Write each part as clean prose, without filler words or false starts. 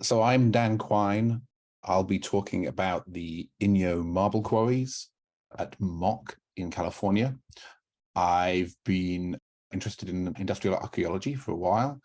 So I'm Dan Quine. I'll be talking about the Inyo marble quarries at Mock in California. I've been interested in industrial archaeology for a while.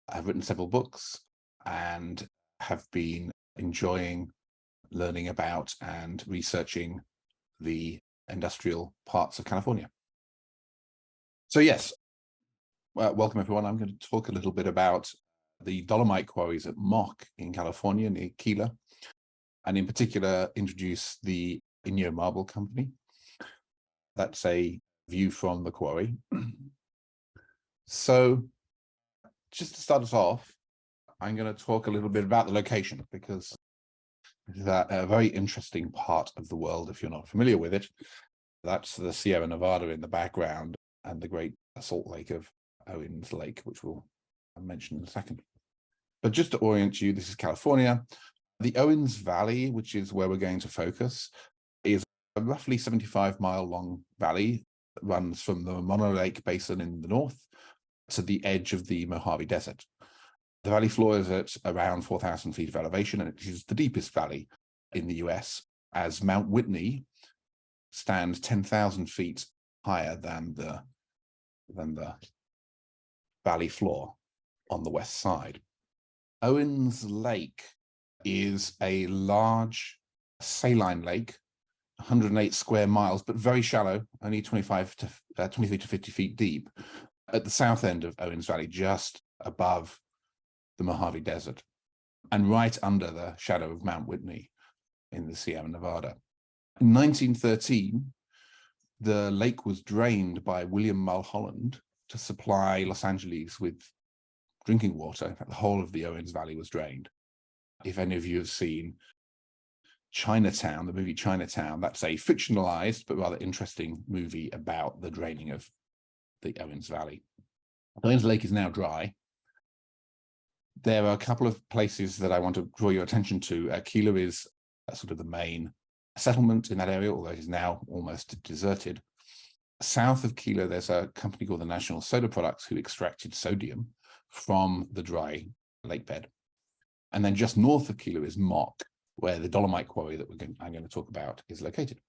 I've written several books and have been enjoying learning about and researching the industrial parts of California. So yes, welcome everyone. I'm going to talk a little bit about the Dolomite quarries at Mock in California near Keeler, and in particular introduce the Inyo Marble Company. That's a view from the quarry. So just to start us off, I'm going to talk a little bit about the location, because it's a very interesting part of the world if you're not familiar with it. That's the Sierra Nevada in the background and the great salt lake of Owens Lake, which we'll mention in a second. But just to orient you, this is California. The Owens Valley, which is where we're going to focus, is a roughly 75-mile long valley that runs from the Mono Lake Basin in the north to the edge of the Mojave Desert. The valley floor is at around 4,000 feet of elevation, and it is the deepest valley in the US, as Mount Whitney stands 10,000 feet higher than the valley floor on the west side. Owens Lake is a large saline lake, 108 square miles, but very shallow, only 23 to 50 feet deep, at the south end of Owens Valley, just above the Mojave Desert, and right under the shadow of Mount Whitney in the Sierra Nevada. In 1913, the lake was drained by William Mulholland to supply Los Angeles with drinking water. In fact, the whole of the Owens Valley was drained. If any of you have seen Chinatown, the movie Chinatown, that's a fictionalized but rather interesting movie about the draining of the Owens Valley. Owens Lake is now dry. There are a couple of places that I want to draw your attention to. Keeler is sort of the main settlement in that area, although it is now almost deserted. South of Keeler, there's a company called the National Soda Products who extracted sodium from the dry lake bed. And then just north of Keeler is Mock, where the Dolomite Quarry that I'm going to talk about is located.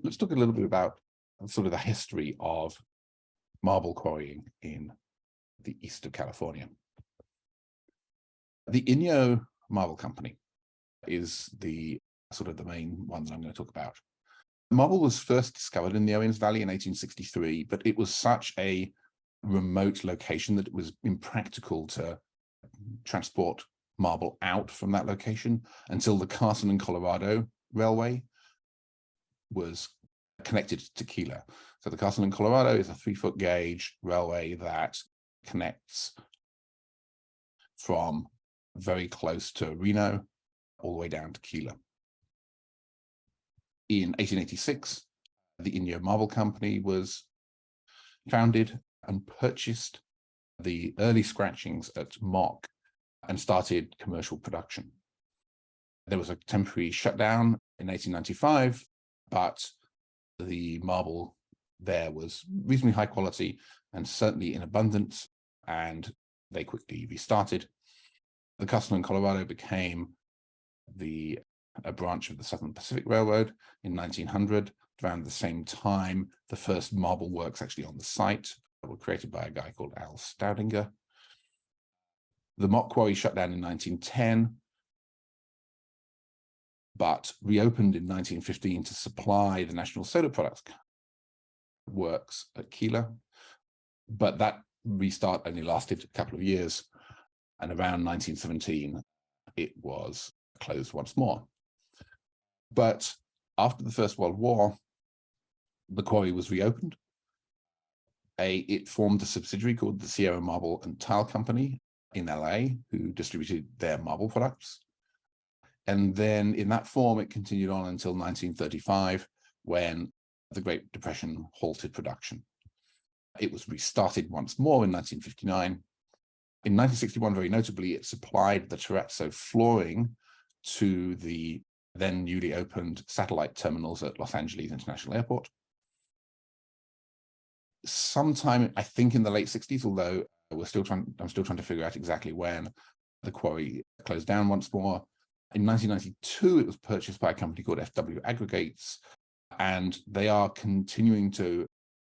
Let's talk a little bit about sort of the history of marble quarrying in the east of California. The Inyo Marble Company is the sort of the main one that I'm going to talk about. Marble was first discovered in the Owens Valley in 1863, but it was such a remote location that it was impractical to transport marble out from that location until the Carson and Colorado Railway was connected to Keeler. So the Carson and Colorado is a 3-foot gauge railway that connects from very close to Reno all the way down to Keeler. In 1886, the Inyo Marble Company was founded and purchased the early scratchings at Mock and started commercial production. There was a temporary shutdown in 1895, but the marble there was reasonably high quality and certainly in abundance, and they quickly restarted. The Carson and Colorado became a branch of the Southern Pacific Railroad in 1900. Around the same time, the first marble works actually on the site were created by a guy called Al Staudinger. The Mock Quarry shut down in 1910, but reopened in 1915 to supply the National Soda Products works at Keeler. But that restart only lasted a couple of years, and around 1917, it was closed once more. But after the First World War, the quarry was reopened. It formed a subsidiary called the Sierra Marble and Tile Company in LA, who distributed their marble products. And then in that form, it continued on until 1935, when the Great Depression halted production. It was restarted once more in 1959. In 1961, very notably, it supplied the terrazzo flooring to the then newly opened satellite terminals at Los Angeles International Airport. Sometime, I think in the late 60s, although I'm still trying to figure out exactly when the quarry closed down once more. In 1992, it was purchased by a company called FW Aggregates, and they are continuing to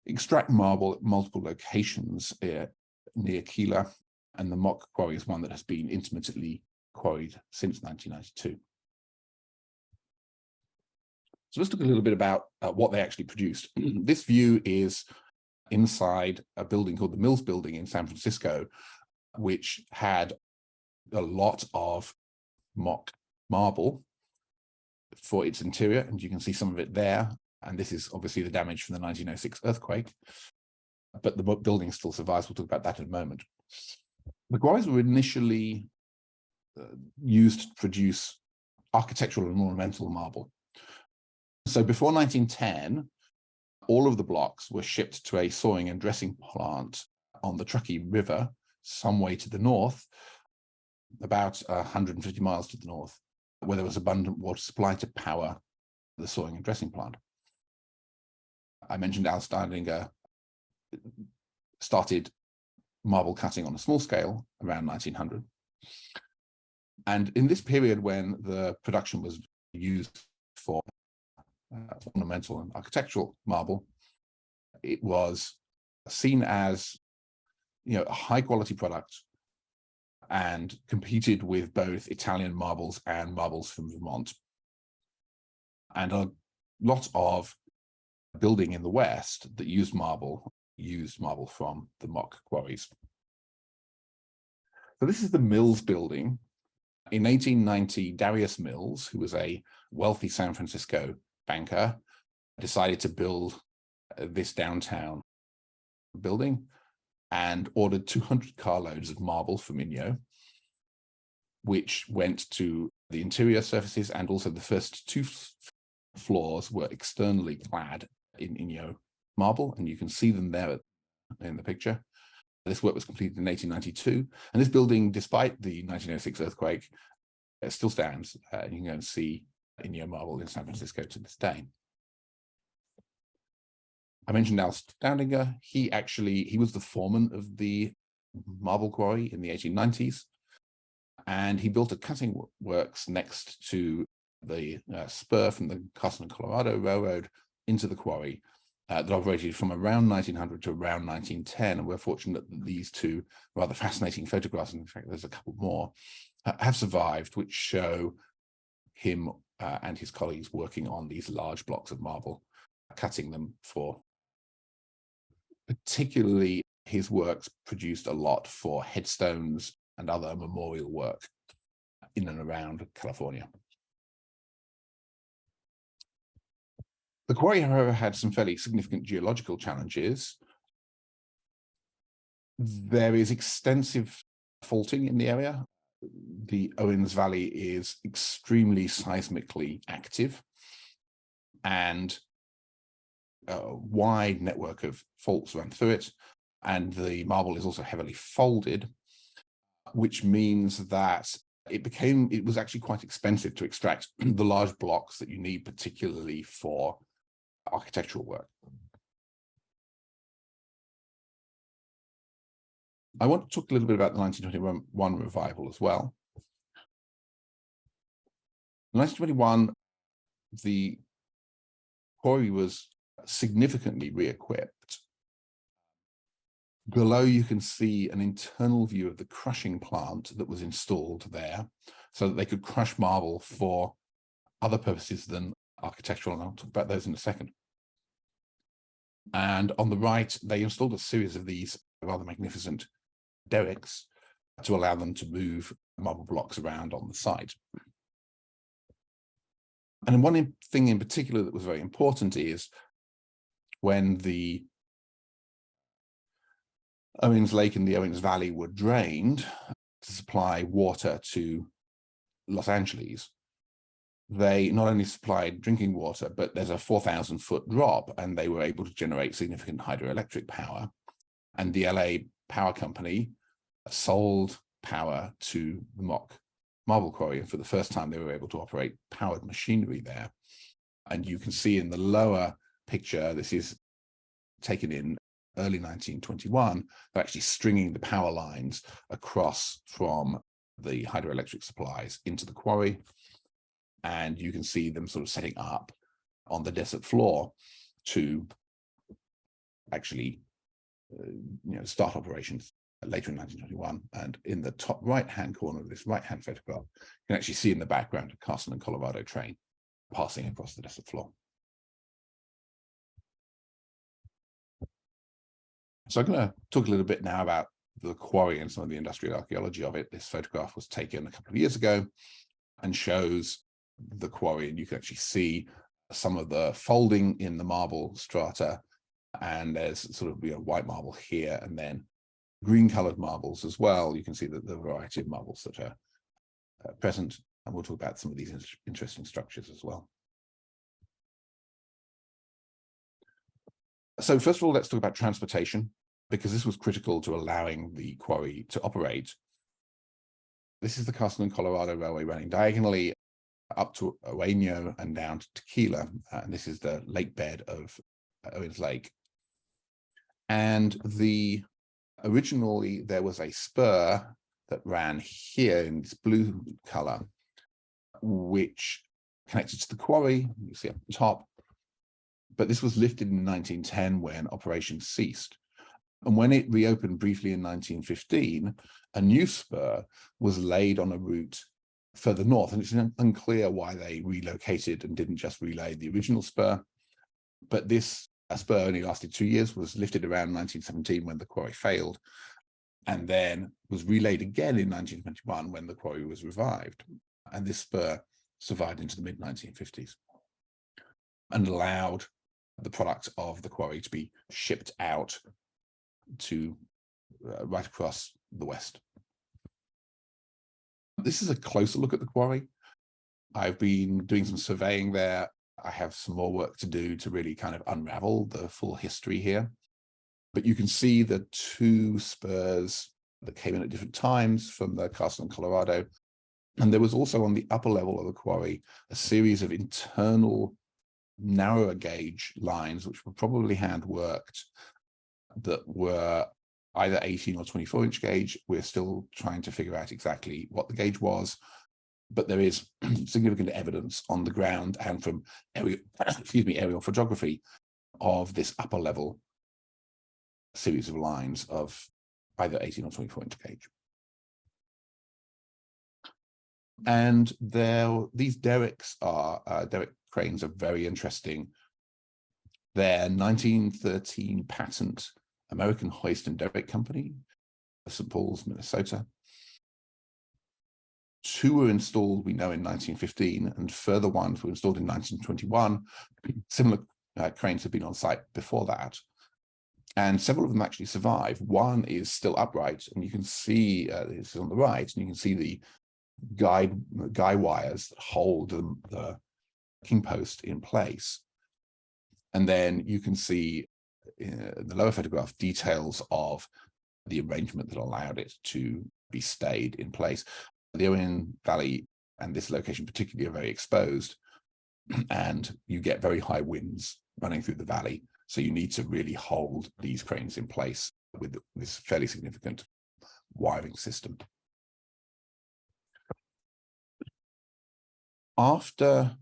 extract marble at multiple locations near Keeler, and the Mock Quarry is one that has been intermittently quarried since 1992. So let's talk a little bit about what they actually produced. This view is inside a building called the Mills Building in San Francisco, which had a lot of mock marble for its interior, and you can see some of it there. And this is obviously the damage from the 1906 earthquake, but the building still survives. We'll talk about that in a moment. The quarries were initially used to produce architectural and ornamental marble. So before 1910, all of the blocks were shipped to a sawing and dressing plant on the Truckee River, some way to the north, about 150 miles to the north, where there was abundant water supply to power the sawing and dressing plant. I mentioned Al Steininger started marble cutting on a small scale around 1900. And in this period when the production was used for ornamental and architectural marble, it was seen as, a high quality product and competed with both Italian marbles and marbles from Vermont. And a lot of building in the West that used marble from the Mock quarries. So this is the Mills Building. In 1890, Darius Mills, who was a wealthy San Francisco banker, decided to build this downtown building and ordered 200 carloads of marble from Inyo, which went to the interior surfaces, and also the first two floors were externally clad in Inyo marble, and you can see them there in the picture. This work was completed in 1892, and this building, despite the 1906 earthquake, still stands. You can go and see Inyo marble in San Francisco to this day. I mentioned Al Steininger. He was the foreman of the marble quarry in the 1890s, and he built a cutting works next to the spur from the Carson and Colorado Railroad into the quarry that operated from around 1900 to around 1910. And we're fortunate that these two rather fascinating photographs, and in fact there's a couple more, have survived, which show him and his colleagues working on these large blocks of marble, cutting them for. Particularly, his works produced a lot for headstones and other memorial work in and around California. The quarry, however, had some fairly significant geological challenges. There is extensive faulting in the area. The Owens Valley is extremely seismically active, and a wide network of faults run through it, and the marble is also heavily folded, which means that it was actually quite expensive to extract the large blocks that you need, particularly for architectural work. I want to talk a little bit about the 1921 revival as well. In 1921, the quarry was significantly re-equipped. Below, you can see an internal view of the crushing plant that was installed there so that they could crush marble for other purposes than architectural, and I'll talk about those in a second. And on the right, they installed a series of these rather magnificent derricks to allow them to move marble blocks around on the site. And one thing in particular that was very important is when the Owens Lake and the Owens Valley were drained to supply water to Los Angeles, they not only supplied drinking water, but there's a 4,000-foot drop, and they were able to generate significant hydroelectric power. And the LA Power Company sold power to the Mock Marble Quarry, and for the first time, they were able to operate powered machinery there. And you can see in the lower picture, this is taken in early 1921, they're actually stringing the power lines across from the hydroelectric supplies into the quarry. And you can see them sort of setting up on the desert floor to actually start operations later in 1921. And in the top right-hand corner of this right-hand photograph, you can actually see in the background a Carson and Colorado train passing across the desert floor. So I'm going to talk a little bit now about the quarry and some of the industrial archaeology of it. This photograph was taken a couple of years ago and shows the quarry, and you can actually see some of the folding in the marble strata, and there's sort of white marble here, and then green colored marbles as well. You can see the variety of marbles that are present, and we'll talk about some of these interesting structures as well. So first of all, let's talk about transportation, because this was critical to allowing the quarry to operate. This is the Carson and Colorado Railway running diagonally up to Inyo and down to Tequila. And this is the lake bed of Owens Lake. And originally there was a spur that ran here in this blue color, which connected to the quarry. You see up the top. But this was lifted in 1910 when operations ceased. And when it reopened briefly in 1915, a new spur was laid on a route further north. And it's unclear why they relocated and didn't just relay the original spur. But this spur only lasted 2 years, was lifted around 1917 when the quarry failed, and then was relayed again in 1921 when the quarry was revived. And this spur survived into the mid-1950s and allowed the product of the quarry to be shipped out to right across the West. This is a closer look at the quarry. I've been doing some surveying there. I have some more work to do to really kind of unravel the full history here. But you can see the two spurs that came in at different times from the Carson and Colorado. And there was also on the upper level of the quarry a series of internal narrower gauge lines, which were probably hand worked, that were either 18 or 24-inch gauge. We're still trying to figure out exactly what the gauge was, but there is significant evidence on the ground and from aerial photography of this upper level series of lines of either 18 or 24-inch gauge. And these derricks derrick cranes are very interesting. They're 1913 patent American Hoist and Derrick Company of St. Paul's, Minnesota. 2 were installed, we know, in 1915, and further ones were installed in 1921. Similar cranes have been on site before that. And several of them actually survive. One is still upright, and you can see, this is on the right, and you can see the guy wires that hold the king post in place. And then you can see in the lower photograph details of the arrangement that allowed it to be stayed in place. The Owens Valley and this location particularly are very exposed, and you get very high winds running through the valley. So you need to really hold these cranes in place with this fairly significant wiring system. After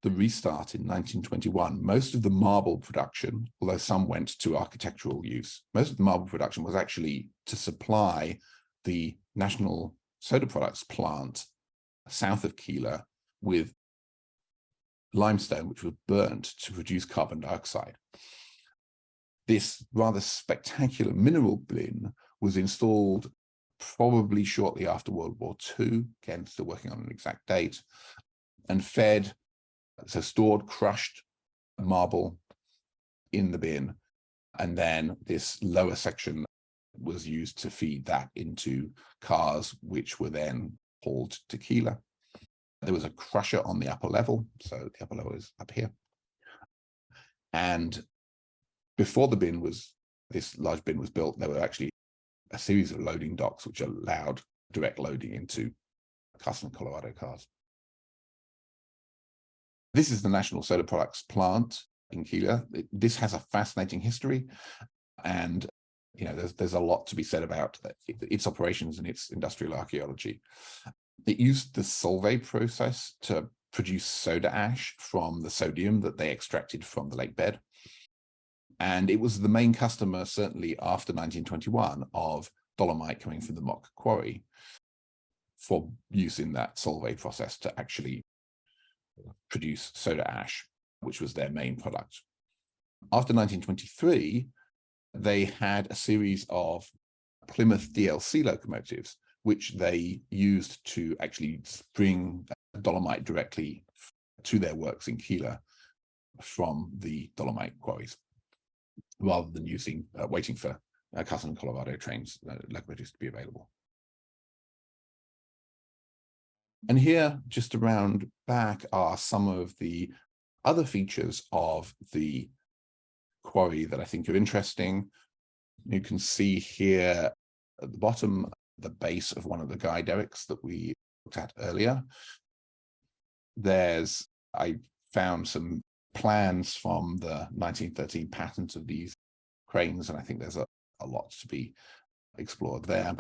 the restart in 1921, most of the marble production, although some went to architectural use, most of the marble production was actually to supply the National Soda Products plant south of Keeler with limestone, which was burnt to produce carbon dioxide. This rather spectacular mineral bin was installed probably shortly after World War II, again, still working on an exact date, and fed, so stored crushed marble in the bin, and then this lower section was used to feed that into cars, which were then hauled to Keeler. There was a crusher on the upper level, so the upper level is up here. And before this large bin was built, there were actually a series of loading docks which allowed direct loading into Carson and Colorado cars. This is the National Soda Products plant. in Keeler. This has a fascinating history, and there's a lot to be said about its operations and its industrial archaeology. It used the solvay process to produce soda ash from the sodium that they extracted from the lake bed. And it was the main customer, certainly after 1921, of dolomite coming from the Mock Quarry for use in that solvay process to actually produce soda ash, which was their main product. After 1923, they had a series of Plymouth DLC locomotives, which they used to actually bring dolomite directly to their works in Keeler from the dolomite quarries, rather than waiting for Carson and Colorado trains, locomotives to be available. And here, just around back, are some of the other features of the quarry that I think are interesting. You can see here at the bottom the base of one of the guy derricks that we looked at earlier. I found some plans from the 1913 patent of these cranes, and I think there's a lot to be explored there.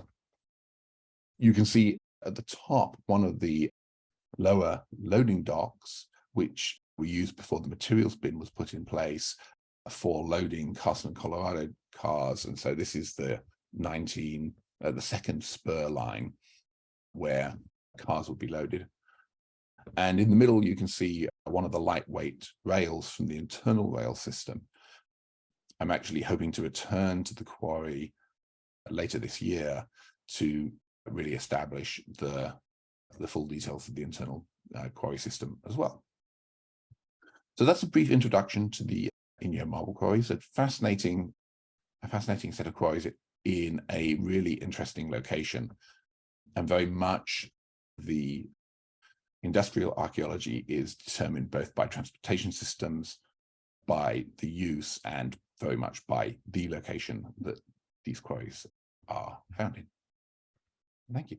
You can see at the top one of the lower loading docks, which were used before the materials bin was put in place for loading Carson and Colorado cars. And so this is the second spur line where cars would be loaded. And in the middle, you can see one of the lightweight rails from the internal rail system. I'm actually hoping to return to the quarry later this year to really establish the full details of the internal quarry system as well. So that's a brief introduction to the Inyo marble quarries. A fascinating set of quarries in a really interesting location, and very much the industrial archaeology is determined both by transportation systems, by the use, and very much by the location that these quarries are found in. Thank you.